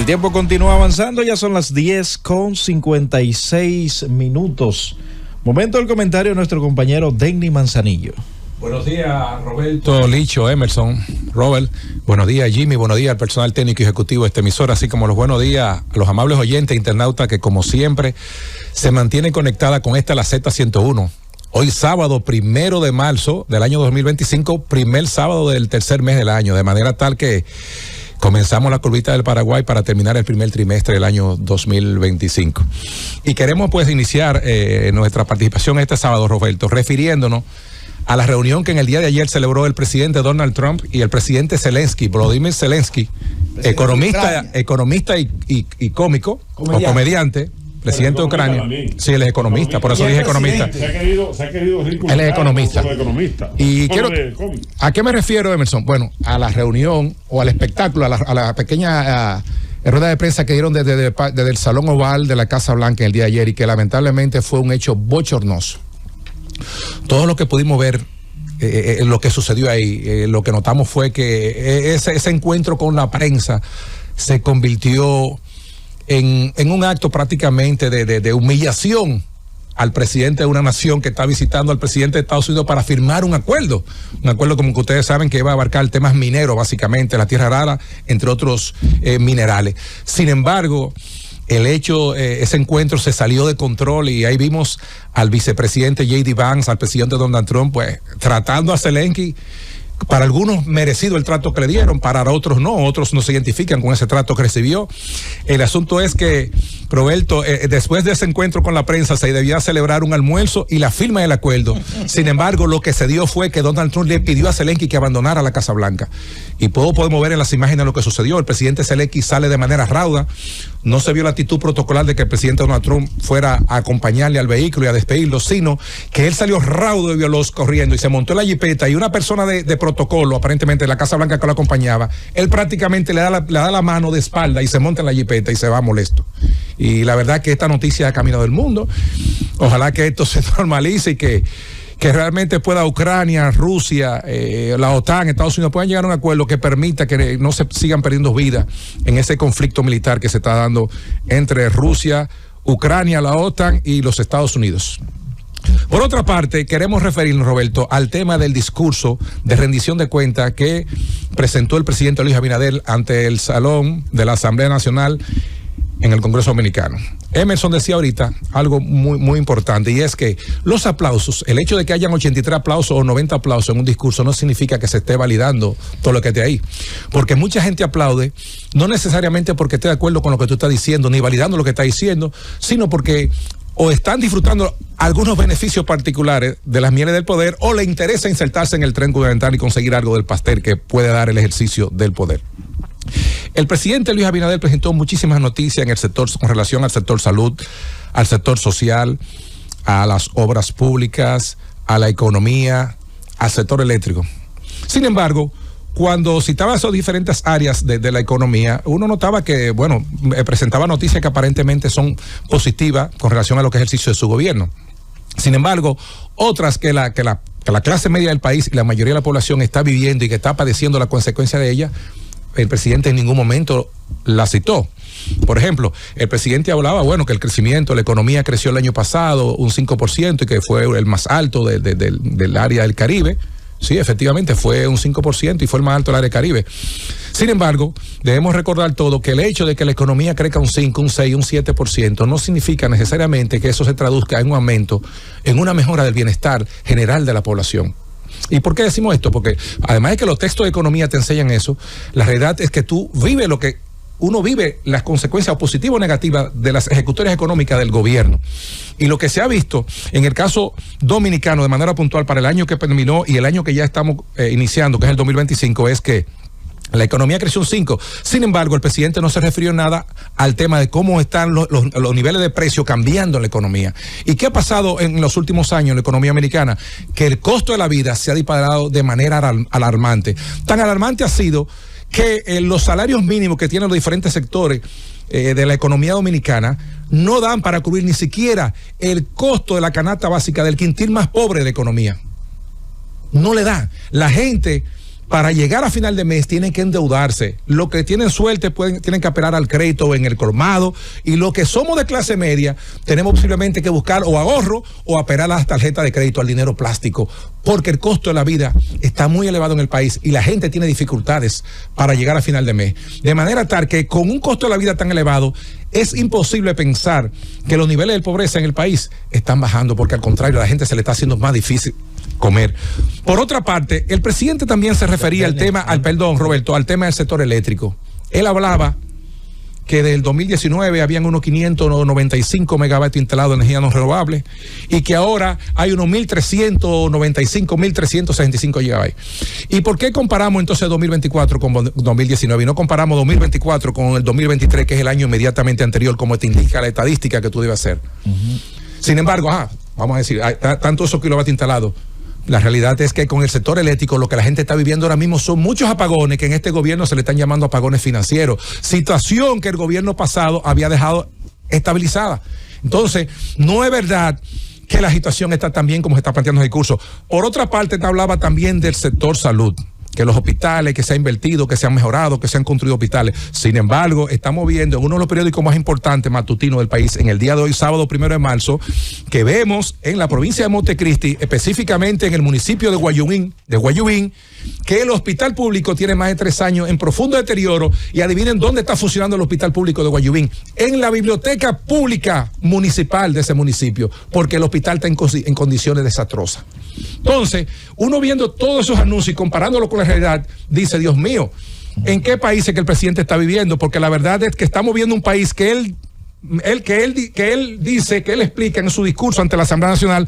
tiempo continúa avanzando, ya son las 10:56. Momento del comentario de nuestro compañero Denny Manzanillo. Buenos días, Roberto, Licho, Emerson, Robert. Buenos días, Jimmy. Buenos días al personal técnico y ejecutivo de esta emisora, así como los buenos días a los amables oyentes e internautas que, como siempre, se mantienen conectadas con la Z101. Hoy sábado 1 de marzo del año 2025, primer sábado del tercer mes del año, de manera tal que comenzamos la curvita del Paraguay para terminar el primer trimestre del año 2025. Y queremos pues iniciar nuestra participación este sábado, Roberto, refiriéndonos a la reunión que en el día de ayer celebró el presidente Donald Trump y el presidente Zelensky, Volodymyr Zelensky, economista y cómico, o comediante, presidente de Ucrania. Sí, él es economista, por eso dije economista. Se ha querido él es economista. Y ¿a qué me refiero, Emerson? Bueno, a la reunión o al espectáculo, a la pequeña rueda de prensa que dieron desde el Salón Oval de la Casa Blanca el día de ayer, y que lamentablemente fue un hecho bochornoso. Todo lo que pudimos ver, lo que sucedió ahí, lo que notamos fue que ese encuentro con la prensa se convirtió en un acto prácticamente de humillación al presidente de una nación que está visitando al presidente de Estados Unidos para firmar un acuerdo como que ustedes saben que va a abarcar temas mineros, básicamente, la tierra rara, entre otros minerales. Sin embargo, ese encuentro se salió de control y ahí vimos al vicepresidente J.D. Vance, al presidente Donald Trump, pues tratando a Zelensky. Para algunos merecido el trato que le dieron, para otros no se identifican con ese trato que recibió. El asunto es que, Roberto, después de ese encuentro con la prensa se debía celebrar un almuerzo y la firma del acuerdo. Sin embargo, lo que se dio fue que Donald Trump le pidió a Zelensky que abandonara la Casa Blanca. Y podemos ver en las imágenes lo que sucedió. El presidente Zelensky sale de manera rauda. No se vio la actitud protocolar de que el presidente Donald Trump fuera a acompañarle al vehículo y a despedirlo, sino que él salió raudo y veloz corriendo y se montó en la jipeta, y una persona de protocolo, aparentemente de la Casa Blanca que lo acompañaba, él prácticamente le da la mano de espalda y se monta en la jipeta y se va molesto. Y la verdad que esta noticia ha caminado el mundo. Ojalá que esto se normalice y que realmente pueda Ucrania, Rusia, la OTAN, Estados Unidos puedan llegar a un acuerdo que permita que no se sigan perdiendo vidas en ese conflicto militar que se está dando entre Rusia, Ucrania, la OTAN y los Estados Unidos. Por otra parte, queremos referirnos, Roberto, al tema del discurso de rendición de cuentas que presentó el presidente Luis Abinader ante el Salón de la Asamblea Nacional en el Congreso Dominicano. Emerson decía ahorita algo muy importante, y es que los aplausos, el hecho de que hayan 83 aplausos o 90 aplausos en un discurso no significa que se esté validando todo lo que esté ahí, porque mucha gente aplaude no necesariamente porque esté de acuerdo con lo que tú estás diciendo ni validando lo que estás diciendo, sino porque o están disfrutando algunos beneficios particulares de las mieles del poder, o le interesa insertarse en el tren gubernamental y conseguir algo del pastel que puede dar el ejercicio del poder. El presidente Luis Abinader presentó muchísimas noticias en el sector con relación al sector salud, al sector social, a las obras públicas, a la economía, al sector eléctrico. Sin embargo, cuando citaba esas diferentes áreas de la economía, uno notaba que, presentaba noticias que aparentemente son positivas con relación a lo que es el ejercicio de su gobierno. Sin embargo, otras que la clase media del país y la mayoría de la población está viviendo y que está padeciendo la consecuencia de ella, el presidente en ningún momento la citó. Por ejemplo, el presidente hablaba, que el crecimiento, la economía creció el año pasado un 5% y que fue el más alto del área del Caribe. Sí, efectivamente fue un 5% y fue el más alto del área del Caribe. Sin embargo, debemos recordar todo que el hecho de que la economía crezca un 5, un 6, un 7% no significa necesariamente que eso se traduzca en un aumento, en una mejora del bienestar general de la población. ¿Y por qué decimos esto? Porque además de que los textos de economía te enseñan eso, la realidad es que tú vives uno vive las consecuencias positivas o negativas de las ejecutorias económicas del gobierno. Y lo que se ha visto en el caso dominicano de manera puntual para el año que terminó y el año que ya estamos iniciando, que es el 2025, es que la economía creció un 5. Sin embargo, el presidente no se refirió nada al tema de cómo están los niveles de precio cambiando en la economía. ¿Y qué ha pasado en los últimos años en la economía americana? Que el costo de la vida se ha disparado de manera alarmante. Tan alarmante ha sido que los salarios mínimos que tienen los diferentes sectores de la economía dominicana no dan para cubrir ni siquiera el costo de la canasta básica del quintil más pobre de la economía. No le da. La gente para llegar a final de mes tienen que endeudarse. Los que tienen suerte tienen que apelar al crédito en el colmado, y los que somos de clase media tenemos posiblemente que buscar o ahorro o apelar a las tarjetas de crédito, al dinero plástico, porque el costo de la vida está muy elevado en el país y la gente tiene dificultades para llegar a final de mes. De manera tal que con un costo de la vida tan elevado es imposible pensar que los niveles de pobreza en el país están bajando, porque al contrario, a la gente se le está haciendo más difícil comer. Por otra parte, el presidente también se refería al tema, al tema del sector eléctrico. Él hablaba que del 2019 habían unos 595 megavatios instalados de energía no renovable y que ahora hay unos 1.365 gigabytes. ¿Y por qué comparamos entonces 2024 con 2019 y no comparamos 2024 con el 2023, que es el año inmediatamente anterior, como te indica la estadística que tú debes hacer? Sin embargo, vamos a decir, hay tanto esos kilovatios instalados. La realidad es que con el sector eléctrico lo que la gente está viviendo ahora mismo son muchos apagones, que en este gobierno se le están llamando apagones financieros, situación que el gobierno pasado había dejado estabilizada. Entonces, no es verdad que la situación está tan bien como se está planteando en el discurso. Por otra parte, te hablaba también del sector salud, que los hospitales, que se ha invertido, que se han mejorado, que se han construido hospitales. Sin embargo, estamos viendo en uno de los periódicos más importantes matutinos del país, en el día de hoy, sábado 1 de marzo, que vemos en la provincia de Montecristi, específicamente en el municipio de Guayubín, que el hospital público tiene más de 3 años en profundo deterioro, y adivinen dónde está funcionando el hospital público de Guayubín, en la biblioteca pública municipal de ese municipio, porque el hospital está en condiciones desastrosas. Entonces, uno viendo todos esos anuncios y comparándolo con la realidad, dice, Dios mío, ¿en qué país es que el presidente está viviendo? Porque la verdad es que estamos viendo un país que él explica en su discurso ante la Asamblea Nacional,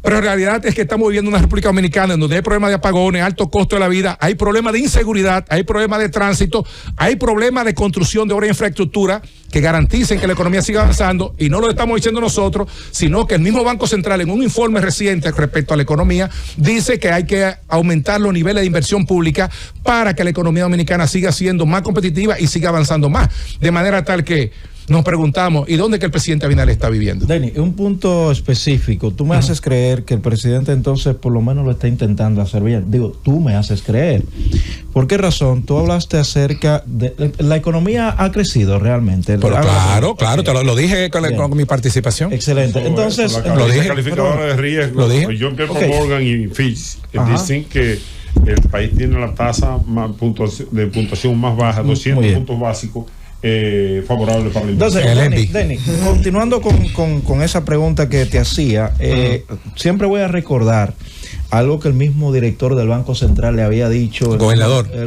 pero la realidad es que estamos viviendo una República Dominicana en donde hay problemas de apagones, alto costo de la vida, hay problemas de inseguridad, hay problemas de tránsito, hay problemas de construcción de obras de infraestructura que garanticen que la economía siga avanzando, y no lo estamos diciendo nosotros, sino que el mismo Banco Central, en un informe reciente respecto a la economía, dice que hay que aumentar los niveles de inversión pública para que la economía dominicana siga siendo más competitiva y siga avanzando más, de manera tal que nos preguntamos, ¿y dónde es que el presidente Abinader está viviendo? Denny, un punto específico. Tú me haces creer que el presidente entonces por lo menos lo está intentando hacer bien. Digo, tú me haces creer. ¿Por qué razón? Tú hablaste acerca de la economía ha crecido realmente. Pero claro, te lo dije con mi participación. Excelente. Entonces, lo dije. Calificadora de riesgo. John Pierre Morgan y Fitch dicen que el país tiene la tasa de puntuación más baja, 200 puntos básicos. Favorable para la inversión. Entonces, Denny, continuando con esa pregunta que te hacía, siempre voy a recordar algo que el mismo director del Banco Central le había dicho. El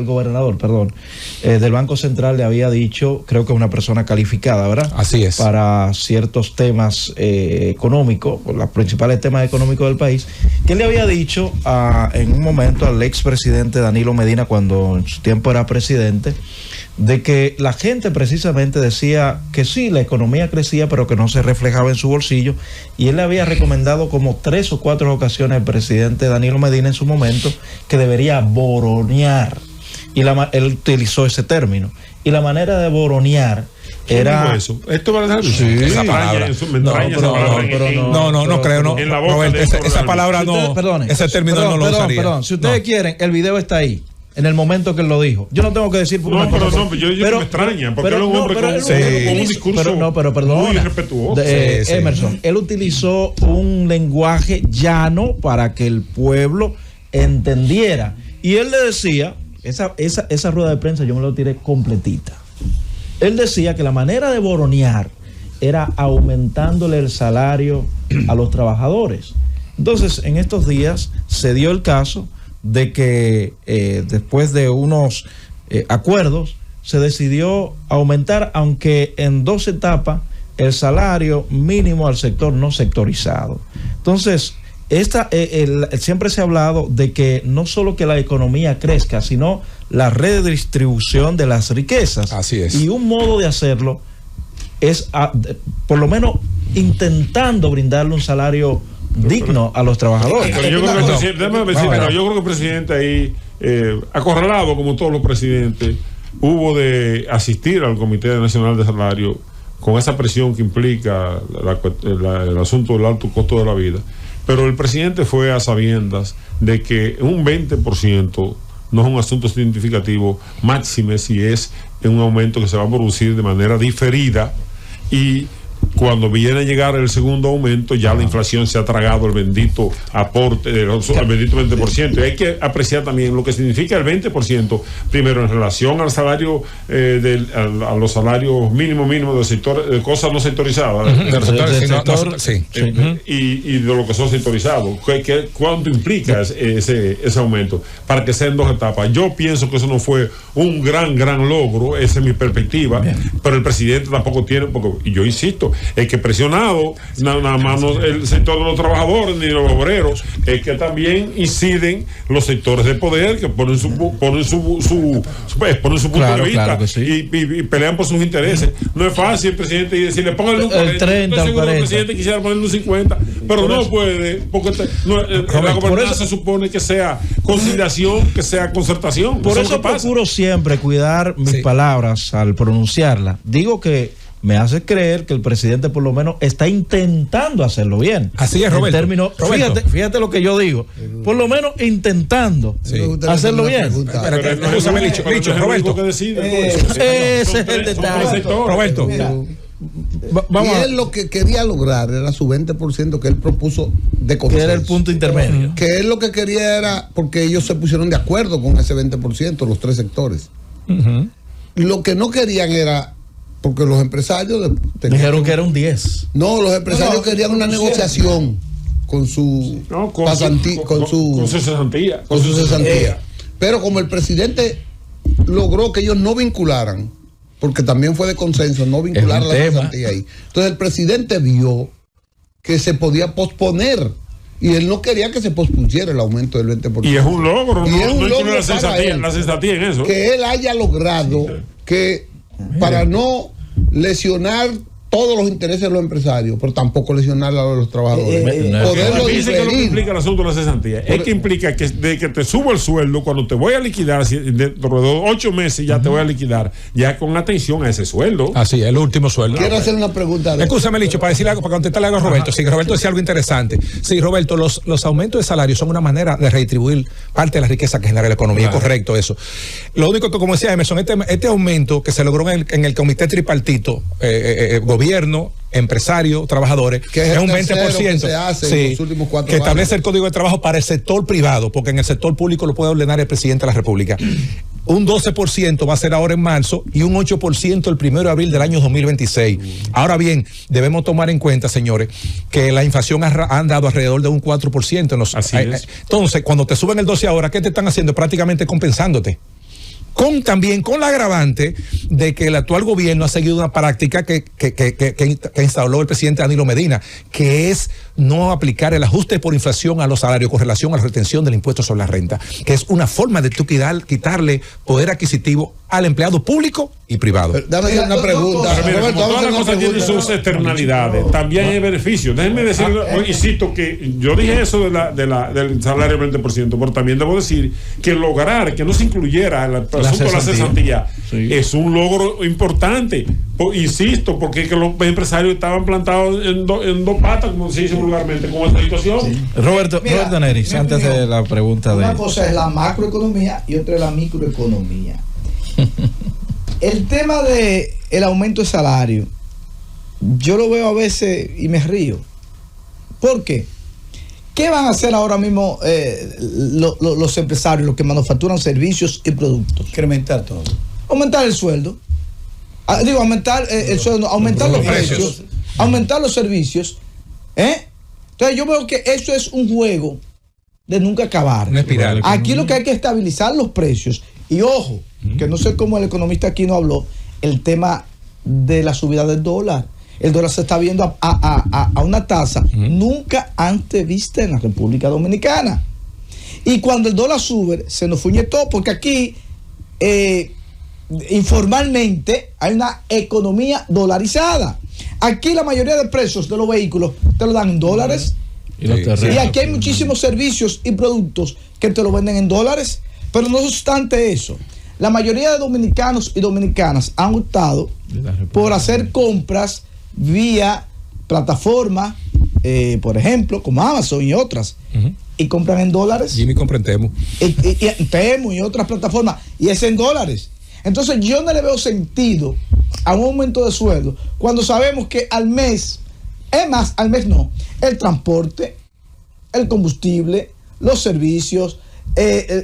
gobernador, del Banco Central le había dicho, creo que es una persona calificada, ¿verdad? Así es. Para ciertos temas económicos, los principales temas económicos del país, que él le había dicho en un momento al expresidente Danilo Medina, cuando en su tiempo era presidente, de que la gente precisamente decía que sí, la economía crecía, pero que no se reflejaba en su bolsillo, y él le había recomendado como 3 o 4 ocasiones al presidente Danilo Medina en su momento que debería boronear, y él utilizó ese término, y la manera de boronear era eso. Esto va a dejar esa palabra. No creo. Esa palabra no. Ese término no lo usaría. Perdón. Si ustedes quieren, el video está ahí. En el momento que él lo dijo. Yo no tengo que decir... pero me extraña, porque él es un hombre con un discurso muy respetuoso. Emerson, él utilizó un lenguaje llano para que el pueblo entendiera. Y él le decía, esa rueda de prensa yo me la tiré completita. Él decía que la manera de boronear era aumentándole el salario a los trabajadores. Entonces, en estos días se dio el caso de que después de unos acuerdos se decidió aumentar, aunque en 2 etapas, el salario mínimo al sector no sectorizado. Entonces, siempre se ha hablado de que no solo que la economía crezca, sino la redistribución de las riquezas. Así es. Y un modo de hacerlo es, por lo menos, intentando brindarle un salario digno a los trabajadores. Pero yo creo que el presidente ahí, acorralado como todos los presidentes, hubo de asistir al Comité Nacional de Salario con esa presión que implica el asunto del alto costo de la vida. Pero el presidente fue a sabiendas de que un 20% no es un asunto significativo, máxime si es un aumento que se va a producir de manera diferida, y cuando viene a llegar el segundo aumento, ya la inflación se ha tragado el bendito aporte, el bendito 20%. Y hay que apreciar también lo que significa el 20%, primero en relación al salario, a los salarios mínimos del sector, de cosas no sectorizadas, y de lo que son sectorizados. ¿Cuánto implica ese aumento? Para que sea en 2 etapas. Yo pienso que eso no fue un gran logro, esa es mi perspectiva, pero el presidente tampoco tiene, porque yo insisto, es que presionado nada más no el sector de los trabajadores ni los obreros, es que también inciden los sectores de poder que ponen su punto de vista, y pelean por sus intereses. No es fácil el presidente decirle pónganle un 40, 30, estoy seguro que el presidente quisiera ponerle un 50, pero no puede, porque la gobernanza se supone que sea conciliación, que sea concertación. Por eso procuro siempre cuidar mis palabras al pronunciarla. Digo que me hace creer que el presidente por lo menos está intentando hacerlo bien. Así es, Roberto. Fíjate lo que yo digo. Por lo menos intentando hacerlo bien. Roberto. Ese es el detalle. Roberto. Y él lo que quería lograr era su 20% que él propuso de consenso. Que era el punto intermedio. Que él lo que quería era, porque ellos se pusieron de acuerdo con ese 20%, los 3 sectores. Lo que no querían era, porque los empresarios dijeron que era un 10. No, los empresarios querían una negociación con su cesantía. Pero como el presidente logró que ellos no vincularan, porque también fue de consenso no vincular la cesantía ahí. Entonces el presidente vio que se podía posponer, y él no quería que se pospusiera el aumento del 20%. Y es un logro, no incluye la cesantía en eso. Que él haya logrado que, para no lesionar todos los intereses de los empresarios, pero tampoco lesionar a los trabajadores. Poderlo diferir. ¿Qué es lo que implica el asunto de la cesantía? Es que implica que de que te subo el sueldo, cuando te voy a liquidar, dentro de 8 meses ya te voy a liquidar, ya con atención a ese sueldo. Así, el último sueldo. Quiero hacer una pregunta. Escúchame, Licho, para decirle algo, para contestarle algo a Roberto. Sí, Roberto decía algo interesante. Sí, Roberto, los aumentos de salario son una manera de redistribuir parte de la riqueza que genera la economía. Claro. Correcto eso. Lo único que, como decía Emerson, este aumento que se logró en el comité tripartito, gobierno, empresarios, trabajadores, que es un 20% que se hace en los últimos 4 que establece el código de trabajo para el sector privado, porque en el sector público lo puede ordenar el presidente de la República. Un 12% va a ser ahora en marzo y un 8% el 1 de abril del año 2026. Ahora bien, debemos tomar en cuenta, señores, que la inflación ha andado alrededor de un 4%. Entonces, cuando te suben el 12 ahora, ¿qué te están haciendo? Prácticamente compensándote. También con la agravante de que el actual gobierno ha seguido una práctica que instaló el presidente Danilo Medina, que es no aplicar el ajuste por inflación a los salarios con relación a la retención del impuesto sobre la renta, que es una forma de tú quitarle poder adquisitivo al empleado público y privado. Dame hacer una pregunta. Todas las cosas tienen sus externalidades, también hay beneficios. Déjenme decirlo, insisto, que yo dije eso del salario del 20%, pero también debo decir que lograr que no se incluyera el asunto de la cesantía es un logro importante. Insisto, porque que los empresarios estaban plantados en dos patas, como se dice vulgarmente, con esta situación. Roberto Neris, antes de la pregunta una cosa es la macroeconomía y otra es la microeconomía. El tema de el aumento de salario, yo lo veo a veces y me río. ¿Por qué? ¿Qué van a hacer ahora mismo los empresarios, los que manufacturan servicios y productos? Incrementar todo. Aumentar el sueldo. Aumentar el sueldo, aumentar los precios, aumentar los servicios. Entonces yo veo que eso es un juego de nunca acabar. Una espiral. Aquí lo que hay que estabilizar los precios. Y ojo, que no sé cómo el economista aquí no habló, el tema de la subida del dólar. El dólar se está viendo a una tasa nunca antes vista en la República Dominicana. Y cuando el dólar sube, se nos fuñe todo, porque aquí informalmente hay una economía dolarizada. Aquí la mayoría de precios de los vehículos te lo dan en dólares. Y aquí hay muchísimos servicios y productos que te lo venden en dólares. Pero no obstante eso, la mayoría de dominicanos y dominicanas han optado por hacer compras vía plataforma, por ejemplo, como Amazon y otras. y compran en dólares. Jimmy compra en Temu. Y en Temu y otras plataformas, y es en dólares. Entonces yo no le veo sentido a un aumento de sueldo cuando sabemos que al mes, es más, al mes no, el transporte, el combustible, los servicios,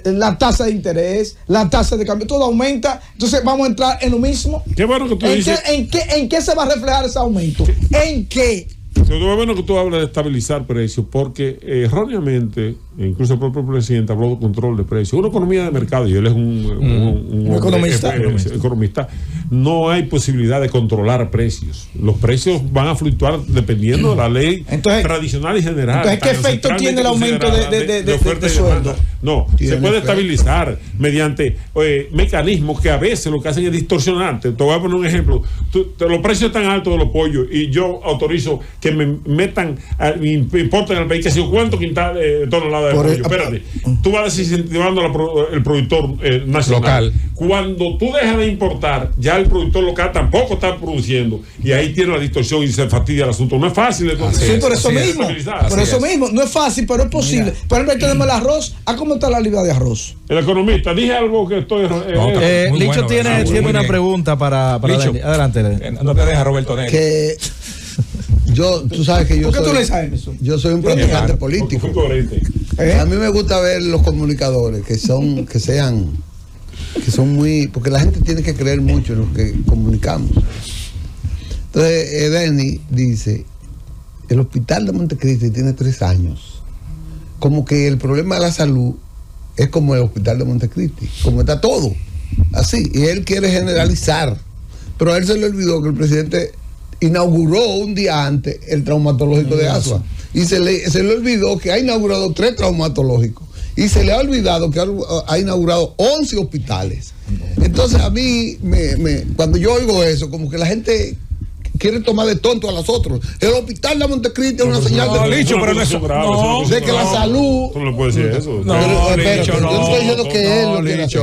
la tasa de interés, la tasa de cambio, todo aumenta. Entonces vamos a entrar en lo mismo. Qué bueno que tú dices. ¿En qué se va a reflejar ese aumento? ¿En qué? Qué bueno que tú hablas de estabilizar precios, porque erróneamente, incluso el propio presidente habló de control de precios. Una economía de mercado, y él es un economista, no hay posibilidad de controlar precios. Los precios van a fluctuar dependiendo de la ley tradicional y general. Entonces, ¿qué efecto tiene el aumento de sueldo? No, se puede estabilizar mediante mecanismos que a veces lo que hacen es distorsionarte. Te voy a poner un ejemplo. Los precios están altos de los pollos y yo autorizo que me metan, importen al país que si cuánto toneladas de pollo. Espérate, tú vas desincentivando el productor nacional. Local. Cuando tú dejas de importar, ya el productor local tampoco está produciendo y ahí tiene la distorsión y se fastidia el asunto. No es fácil. Sí, por eso mismo, no es fácil, pero es posible. Mira. Por ejemplo, ahí tenemos el arroz. ¿A cómo está la libra de arroz? El economista, dije algo que estoy... Licho tiene una pregunta para Licho. Adelante. No te deja Roberto Neri. Que tú sabes que yo soy un practicante político. A mí me gusta ver los comunicadores que son muy, porque la gente tiene que creer mucho en lo que comunicamos. Entonces Edeni dice, el hospital de Montecristi tiene 3 años, como que el problema de la salud es como el hospital de Montecristi, como está todo así, y él quiere generalizar, pero a él se le olvidó que el presidente inauguró un día antes el traumatológico de Asua, y se le olvidó que ha inaugurado 3 traumatológicos, y se le ha olvidado que ha inaugurado 11 hospitales. Entonces a mí cuando yo oigo eso, como que la gente quiere tomar de tonto a los otros. El hospital de Montecristi es una señal de Licho, pero de que la salud. Tú no puedes decir eso. Licho, no. Yo estoy diciendo que él lo quiere hacer.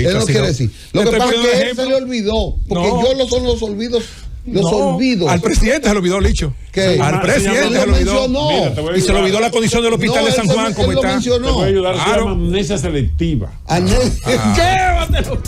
Él lo quiere decir. Lo que pasa es que él se le olvidó, porque yo son los olvidos. Olvidos. Al presidente se le olvidó, Licho. ¿Qué? Al presidente se le olvidó. Mira, y se le olvidó la condición del hospital de San Juan, como está. Te voy a ayudar, se llama amnesia selectiva. Llévatelo.